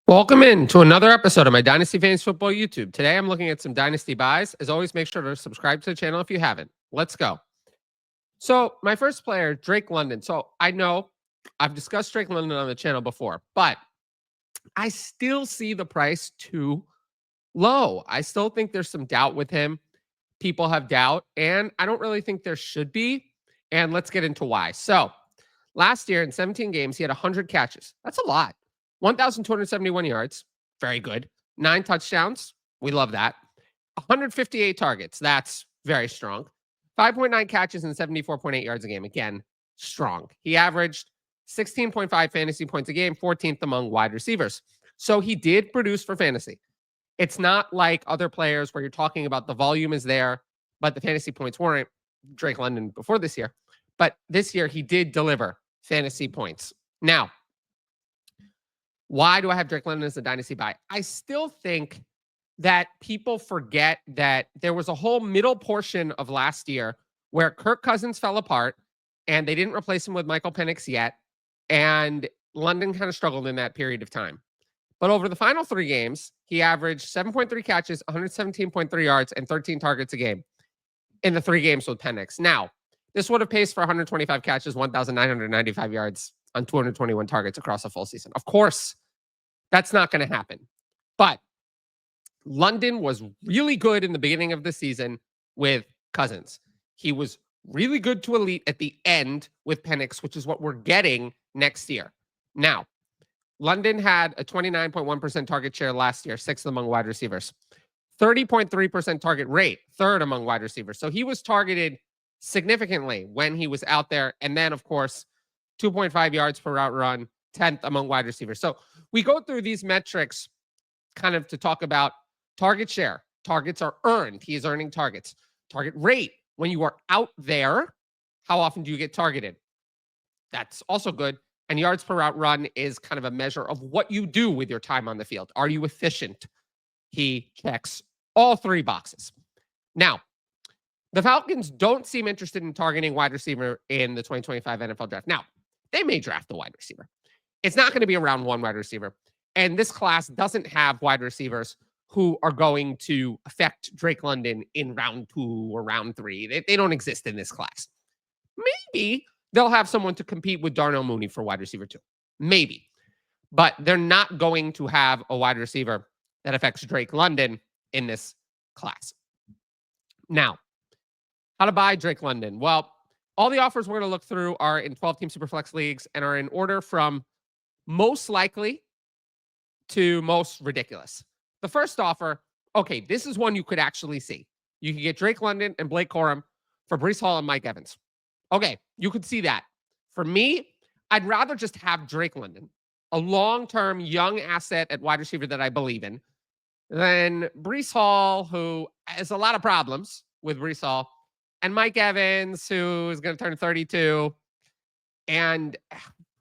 Welcome in to another episode of my Dynasty Fantasy Football YouTube. Today I'm looking at some Dynasty buys. As always, make sure to subscribe to the channel if you haven't. Let's go. So my first player, Drake London. So I know I've discussed Drake London on the channel before, but I still see the price too low. I still think there's some doubt with him. People have doubt, and I don't really think there should be. And let's get into why. So last year in 17 games, he had 100 catches. That's a lot. 1,271 yards. Very good. 9 touchdowns. We love that. 158 targets. That's very strong. 5.9 catches and 74.8 yards a game. Again, strong. He averaged 16.5 fantasy points a game, 14th among wide receivers. So he did produce for fantasy. It's not like other players where you're talking about the volume is there, but the fantasy points weren't. Drake London before this year. But this year, he did deliver fantasy points. Now, why do I have Drake London as a dynasty buy? I still think that people forget that there was a whole middle portion of last year where Kirk Cousins fell apart and they didn't replace him with Michael Penix yet. And London kind of struggled in that period of time. But over the final 3 games, he averaged 7.3 catches, 117.3 yards, and 13 targets a game in the 3 games with Penix. Now, this would have paced for 125 catches, 1,995 yards on 221 targets across a full season. Of course, that's not going to happen. But London was really good in the beginning of the season with Cousins. He was really good to elite at the end with Penix, which is what we're getting next year. Now, London had a 29.1% target share last year, 6th among wide receivers. 30.3% target rate, 3rd among wide receivers. So he was targeted significantly when he was out there. And then, of course, 2.5 yards per route run, 10th among wide receivers. So we go through these metrics kind of to talk about target share. Targets are earned. He is earning targets. Target rate. When you are out there, how often do you get targeted? That's also good. And yards per route run is kind of a measure of what you do with your time on the field. Are you efficient? He checks all 3 boxes. Now, the Falcons don't seem interested in targeting wide receiver in the 2025 NFL draft. Now, they may draft the wide receiver. It's not going to be a round 1 wide receiver. And this class doesn't have wide receivers who are going to affect Drake London in round 2 or round 3. They don't exist in this class. Maybe they'll have someone to compete with Darnell Mooney for wide receiver 2. Maybe. But they're not going to have a wide receiver that affects Drake London in this class. Now, how to buy Drake London? Well, all the offers we're going to look through are in 12-team Superflex leagues and are in order from most likely to most ridiculous. The first offer, okay, this is one you could actually see. You can get Drake London and Blake Corum for Breece Hall and Mike Evans. Okay, you could see that. For me, I'd rather just have Drake London, a long-term young asset at wide receiver that I believe in, than Breece Hall, who has a lot of problems with Breece Hall, and Mike Evans, who is going to turn 32. And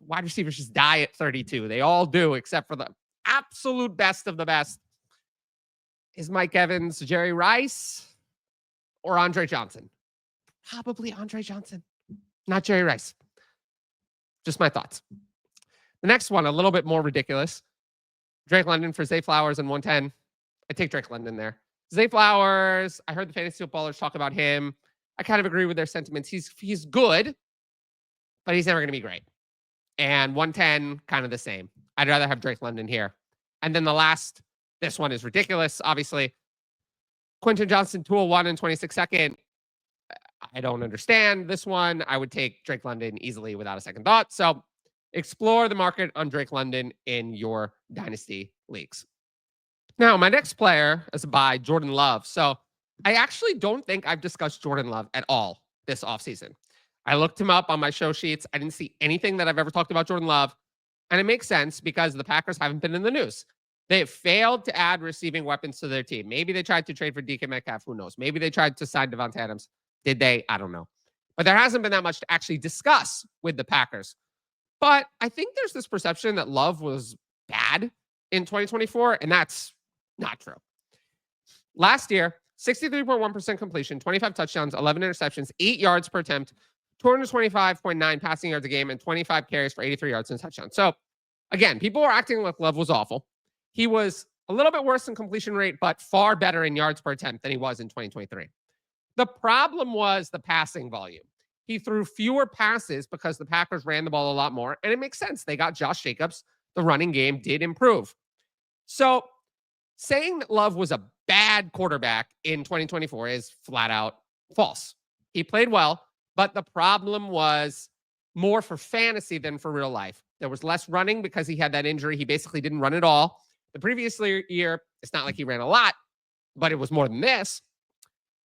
wide receivers just die at 32. They all do, except for the absolute best of the best. Is Mike Evans Jerry Rice or Andre Johnson? Probably Andre Johnson, not Jerry Rice. Just my thoughts. The next one, a little bit more ridiculous. Drake London for Zay Flowers and 110. I take Drake London there. Zay Flowers, I heard the fantasy footballers talk about him. I kind of agree with their sentiments. He's good, but he's never going to be great. And 110, kind of the same. I'd rather have Drake London here. And then the last, this one is ridiculous, obviously. Quentin Johnson, 201 and 26-second. I don't understand this one. I would take Drake London easily without a second thought. So explore the market on Drake London in your dynasty leagues. Now, my next player is by Jordan Love. So I actually don't think I've discussed Jordan Love at all this offseason. I looked him up on my show sheets. I didn't see anything that I've ever talked about Jordan Love. And it makes sense because the Packers haven't been in the news. They have failed to add receiving weapons to their team. Maybe they tried to trade for DK Metcalf. Who knows? Maybe they tried to sign Devontae Adams. Did they? I don't know. But there hasn't been that much to actually discuss with the Packers. But I think there's this perception that Love was bad in 2024, and that's not true. Last year, 63.1% completion, 25 touchdowns, 11 interceptions, 8 yards per attempt, 225.9 passing yards a game, and 25 carries for 83 yards and touchdowns. So, again, people were acting like Love was awful. He was a little bit worse in completion rate, but far better in yards per attempt than he was in 2023. The problem was the passing volume. He threw fewer passes because the Packers ran the ball a lot more, and it makes sense. They got Josh Jacobs. The running game did improve. So saying that Love was a bad quarterback in 2024 is flat out false. He played well, but the problem was more for fantasy than for real life. There was less running because he had that injury. He basically didn't run at all. The previous year, it's not like he ran a lot, but it was more than this.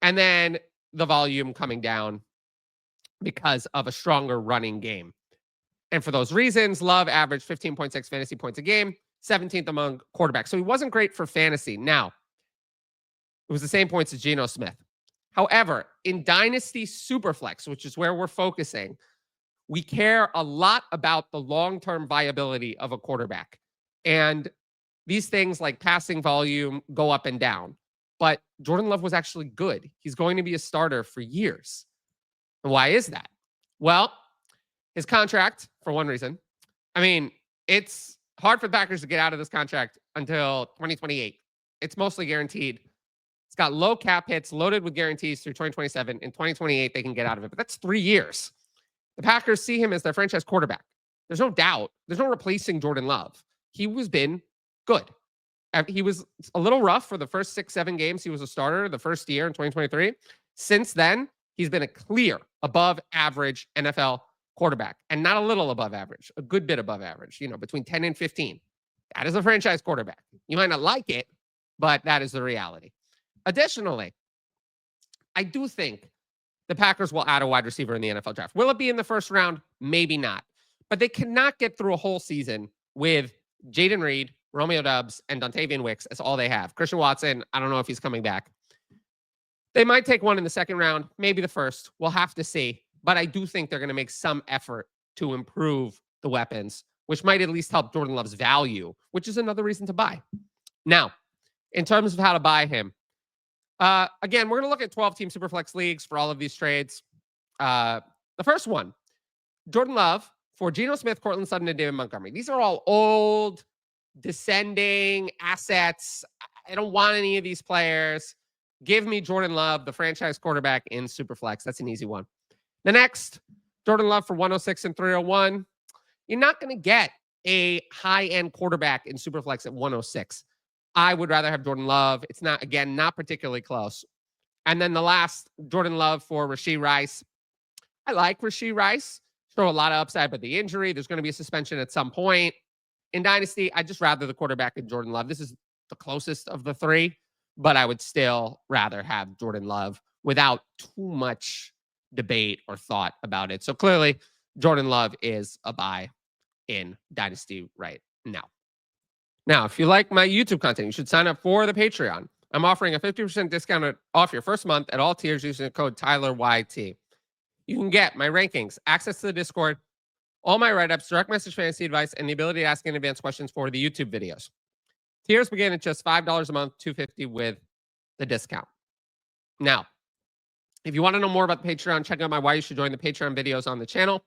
And then the volume coming down because of a stronger running game. And for those reasons, Love averaged 15.6 fantasy points a game, 17th among quarterbacks. So he wasn't great for fantasy. Now, it was the same points as Geno Smith. However, in Dynasty Superflex, which is where we're focusing, we care a lot about the long-term viability of a quarterback. And these things like passing volume go up and down. But Jordan Love was actually good. He's going to be a starter for years. And why is that? Well, his contract, for one reason. I mean, it's hard for the Packers to get out of this contract until 2028. It's mostly guaranteed. It's got low cap hits, loaded with guarantees through 2027. In 2028, they can get out of it. But that's 3 years. The Packers see him as their franchise quarterback. There's no doubt. There's no replacing Jordan Love. He was been good. He was a little rough for the first 6-7 games. He was a starter the first year in 2023. Since then, he's been a clear above average NFL quarterback, and not a little above average, a good bit above average, between 10 and 15. That is a franchise quarterback. You might not like it, but that is the reality. Additionally, I do think the Packers will add a wide receiver in the NFL draft. Will it be in the first round? Maybe not. But they cannot get through a whole season with Jaden Reed, Romeo Doubs, and Dontavian Wicks as all they have. Christian Watson, I don't know if he's coming back. They might take one in the second round, maybe the first. We'll have to see. But I do think they're going to make some effort to improve the weapons, which might at least help Jordan Love's value, which is another reason to buy. Now, in terms of how to buy him, again, we're going to look at 12-team Superflex leagues for all of these trades. The first one, Jordan Love for Geno Smith, Cortland Sutton, and David Montgomery. These are all old, descending assets. I don't want any of these players. Give me Jordan Love, the franchise quarterback in Superflex. That's an easy one. The next, Jordan Love for 106 and 301. You're not going to get a high-end quarterback in Superflex at 106. I would rather have Jordan Love. It's not, again, not particularly close. And then the last, Jordan Love for Rashee Rice. I like Rashee Rice. Show a lot of upside, but the injury, there's going to be a suspension at some point. In Dynasty, I'd just rather the quarterback in Jordan Love. This is the closest of the three, but I would still rather have Jordan Love without too much debate or thought about it. So clearly, Jordan Love is a buy in Dynasty right now. Now, if you like my YouTube content, you should sign up for the Patreon. I'm offering a 50% discount off your first month at all tiers using the code TylerYT. You can get my rankings, access to the Discord, all my write-ups, direct message fantasy advice, and the ability to ask in advance questions for the YouTube videos. Tiers begin at just $5 a month, $250 with the discount. Now, if you want to know more about the Patreon, check out my why you should join the Patreon videos on the channel.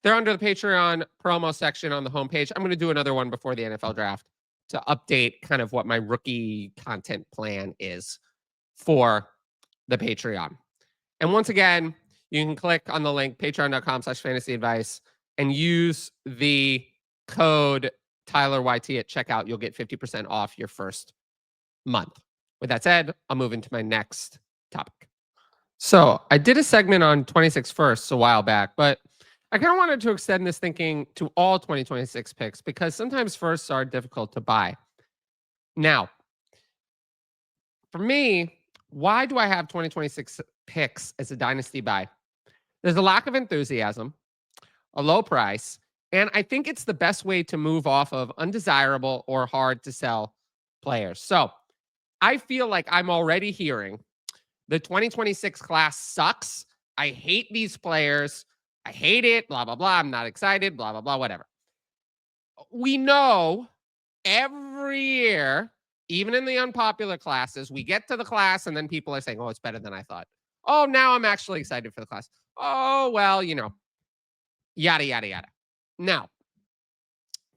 They're under the Patreon promo section on the homepage. I'm going to do another one before the NFL draft to update kind of what my rookie content plan is for the Patreon. And once again, you can click on the link, patreon.com/fantasy advice, and use the code TylerYT at checkout. You'll get 50% off your first month. With that said, I'll move into my next topic. So I did a segment on 26 firsts a while back, but I kind of wanted to extend this thinking to all 2026 picks because sometimes firsts are difficult to buy. Now, for me, why do I have 2026 picks as a dynasty buy? There's a lack of enthusiasm, a low price, and I think it's the best way to move off of undesirable or hard to sell players. So I feel like I'm already hearing the 2026 class sucks. I hate these players. I hate it, blah, blah, blah. I'm not excited, blah, blah, blah, whatever. We know every year, even in the unpopular classes, we get to the class and then people are saying, oh, it's better than I thought. Oh, now I'm actually excited for the class. Oh, well, yada, yada, yada. Now,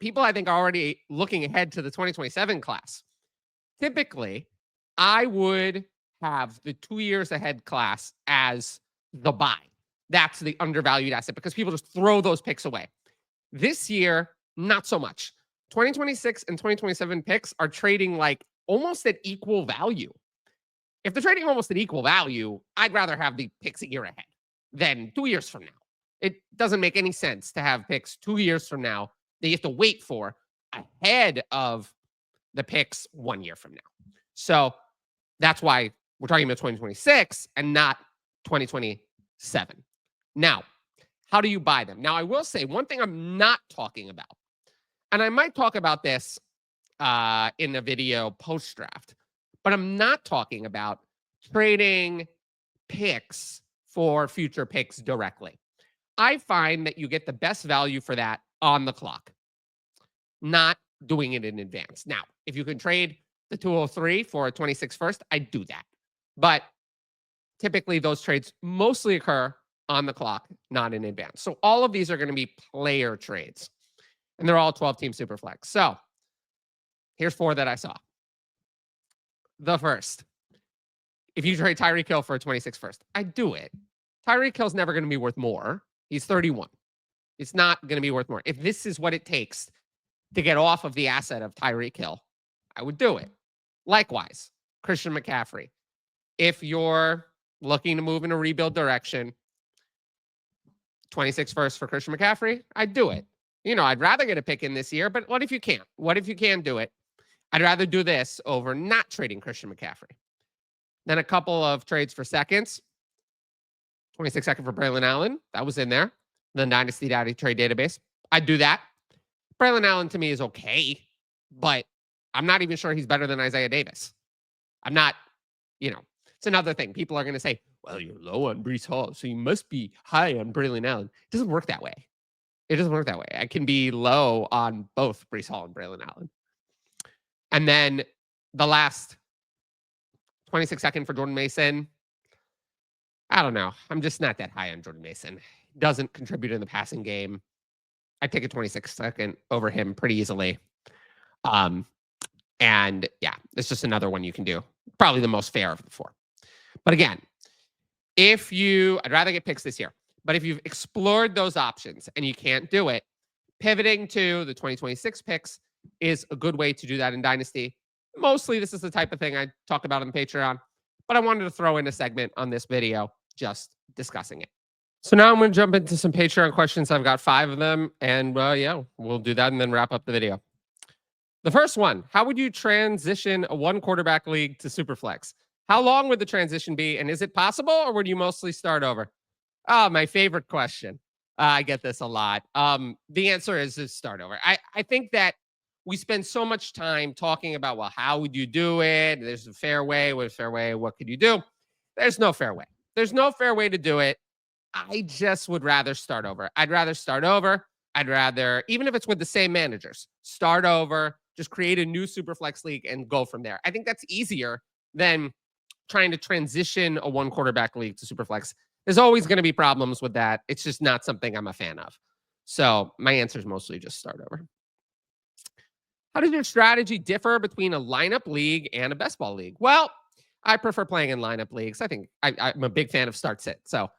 people I think are already looking ahead to the 2027 class. Typically, I would have the 2 years ahead class as the buy. That's the undervalued asset because people just throw those picks away. This year, not so much. 2026 and 2027 picks are trading like almost at equal value. If they're trading almost at equal value, I'd rather have the picks a year ahead than 2 years from now. It doesn't make any sense to have picks 2 years from now that you have to wait for ahead of the picks 1 year from now. So that's why we're talking about 2026 and not 2027. Now, how do you buy them? Now, I will say one thing I'm not talking about, and I might talk about this in a video post draft, but I'm not talking about trading picks for future picks directly. I find that you get the best value for that on the clock, not doing it in advance. Now, if you can trade the 203 for a 26 first, I do that. But typically those trades mostly occur on the clock, not in advance. So all of these are going to be player trades, and they're all 12-team Superflex. So here's 4 that I saw. The first, if you trade Tyreek Hill for a 26 first, I do it. Tyreek Hill's never going to be worth more. He's 31. It's not going to be worth more. If this is what it takes to get off of the asset of Tyreek Hill, I would do it. Likewise, Christian McCaffrey. If you're looking to move in a rebuild direction, 26 first for Christian McCaffrey, I'd do it. I'd rather get a pick in this year, but what if you can't? What if you can't do it? I'd rather do this over not trading Christian McCaffrey. Then a couple of trades for seconds. 26 second for Braylon Allen. That was in there. The Dynasty trade database. I'd do that. Braylon Allen to me is okay, but I'm not even sure he's better than Isaiah Davis. I'm not, it's another thing. People are going to say, well, you're low on Breece Hall, so you must be high on Braylon Allen. It doesn't work that way. It doesn't work that way. I can be low on both Breece Hall and Braylon Allen. And then the last 26 second for Jordan Mason. I don't know. I'm just not that high on Jordan Mason. Doesn't contribute in the passing game. I take a 26 second over him pretty easily. And yeah, it's just another one you can do. Probably the most fair of the 4. But again, I'd rather get picks this year. But if you've explored those options and you can't do it, pivoting to the 2026 picks is a good way to do that in Dynasty. Mostly this is the type of thing I talk about on Patreon, but I wanted to throw in a segment on this video just discussing it. So now I'm going to jump into some Patreon questions. I've got 5 of them, and we'll do that and then wrap up the video. The first one, how would you transition a 1 quarterback league to Superflex? How long would the transition be, and is it possible, or would you mostly start over? Oh, my favorite question. I get this a lot. The answer is start over. I think that we spend so much time talking about, well, how would you do it? There's a fair way. What's a fair way? What could you do? There's no fair way. There's no fair way to do it. I just would rather start over. I'd rather start over. I'd rather, even if it's with the same managers, start over, just create a new Superflex league and go from there. I think that's easier than trying to transition a 1 quarterback league to Superflex. There's always going to be problems with that. It's just not something I'm a fan of. So my answer is mostly just start over. How does your strategy differ between a lineup league and a best ball league? Well, I prefer playing in lineup leagues. I think I'm a big fan of start sit. So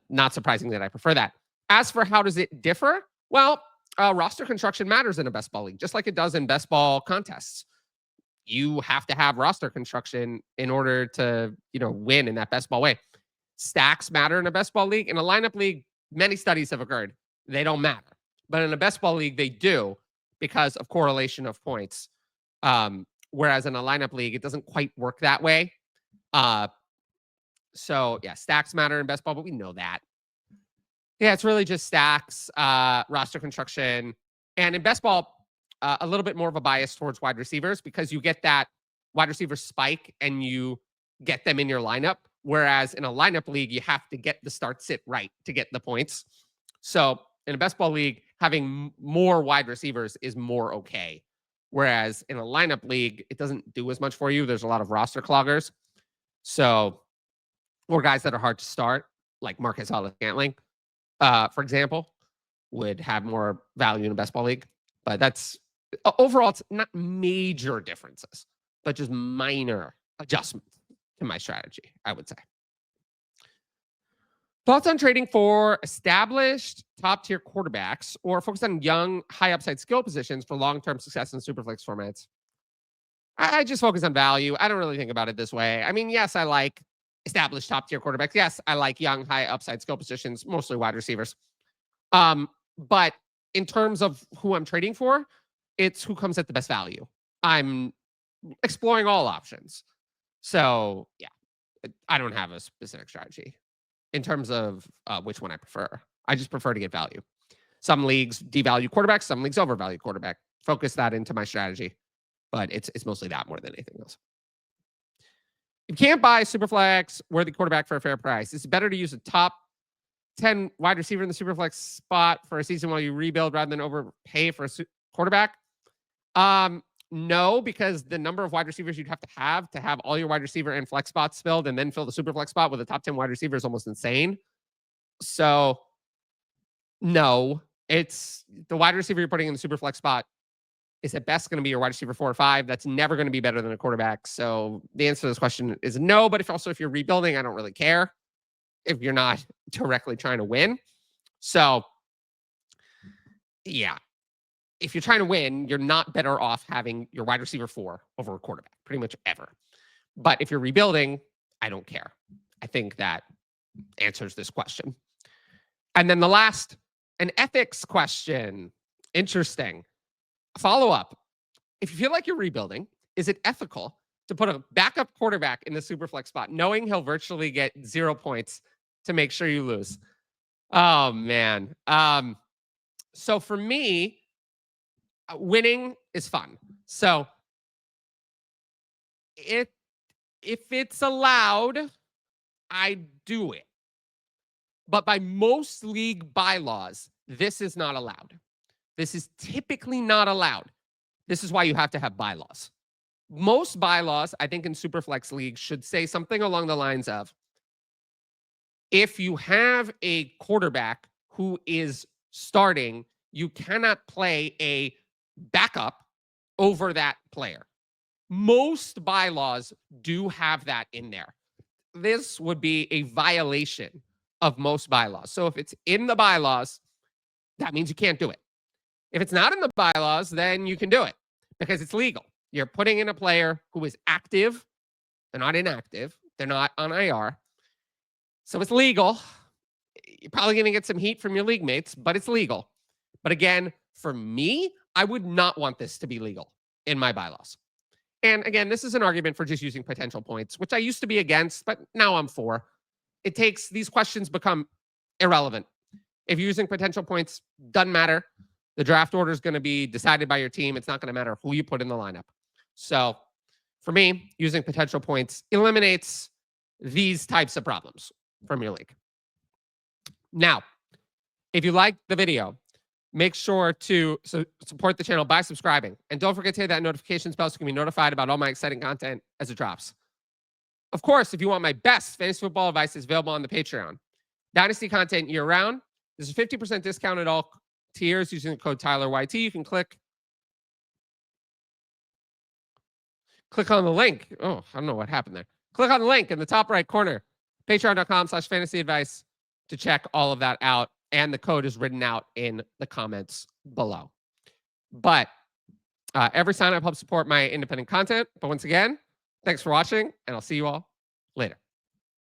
not surprising that I prefer that. As for how does it differ? Well, roster construction matters in a best ball league, just like it does in best ball contests. You have to have roster construction in order to, win in that best ball way. Stacks matter in a best ball league. In a lineup league, many studies have occurred. They don't matter. But in a best ball league, they do because of correlation of points. Whereas in a lineup league, it doesn't quite work that way. So, yeah, stacks matter in best ball, but we know that. Yeah, it's really just stacks, roster construction. And in best ball, a little bit more of a bias towards wide receivers because you get that wide receiver spike and you get them in your lineup. Whereas in a lineup league, you have to get the start sit right to get the points. So in a best ball league, having more wide receivers is more okay. Whereas in a lineup league, it doesn't do as much for you. There's a lot of roster cloggers. So, or guys that are hard to start, like Marquez Valdes-Scantling, for example, would have more value in a best ball league. But that's overall, it's not major differences, but just minor adjustments to my strategy, I would say. Thoughts on trading for established top tier quarterbacks or focus on young, high upside skill positions for long term success in superflex formats? I just focus on value. I don't really think about it this way. I mean, yes, I like established top tier quarterbacks. Yes, I like young, high upside skill positions, mostly wide receivers. But in terms of who I'm trading for, it's who comes at the best value. I'm exploring all options. So yeah, I don't have a specific strategy in terms of which one I prefer. I just prefer to get value. Some leagues devalue quarterbacks, some leagues overvalue quarterback. Focus that into my strategy, but it's mostly that more than anything else. You can't buy a superflex worthy quarterback for a fair price. It's better to use a top 10 wide receiver in the superflex spot for a season while you rebuild rather than overpay for a quarterback. No, because the number of wide receivers you'd have to have all your wide receiver and flex spots filled and then fill the superflex spot with a top 10 wide receiver is almost insane. So no, it's the wide receiver you're putting in the superflex spot is at best going to be your wide receiver 4 or 5. That's never going to be better than a quarterback. So the answer to this question is no, but if you're rebuilding, I don't really care if you're not directly trying to win. So yeah, if you're trying to win, you're not better off having your wide receiver 4 over a quarterback pretty much ever. But if you're rebuilding, I don't care. I think that answers this question. And then the last, an ethics question. Interesting. Follow up. If you feel like you're rebuilding, is it ethical to put a backup quarterback in the superflex spot, knowing he'll virtually get 0 points to make sure you lose? Oh, man. So for me, winning is fun. So if it's allowed, I do it. But by most league bylaws, this is not allowed. This is typically not allowed. This is why you have to have bylaws. Most bylaws, I think in Superflex leagues, should say something along the lines of, if you have a quarterback who is starting, you cannot play a backup over that player. Most bylaws do have that in there. This would be a violation of most bylaws. So if it's in the bylaws, that means you can't do it. If it's not in the bylaws, then you can do it because it's legal. You're putting in a player who is active. They're not inactive. They're not on IR. So it's legal. You're probably going to get some heat from your league mates, but it's legal. But again, for me, I would not want this to be legal in my bylaws. And again, this is an argument for just using potential points, which I used to be against, but now I'm for. These questions become irrelevant. If you're using potential points, doesn't matter. The draft order is going to be decided by your team. It's not going to matter who you put in the lineup. So for me, using potential points eliminates these types of problems from your league. Now, if you like the video, make sure to support the channel by subscribing. And don't forget to hit that notifications bell so you can be notified about all my exciting content as it drops. Of course, if you want my best fantasy football advice, it's available on the Patreon. Dynasty content year-round. There's a 50% discount at all tiers using the code TylerYT. You can click on the link. Oh, I don't know what happened there. Click on the link in the top right corner, patreon.com/fantasyadvice to check all of that out. And the code is written out in the comments below. But every sign up helps support my independent content. But once again, thanks for watching, and I'll see you all later.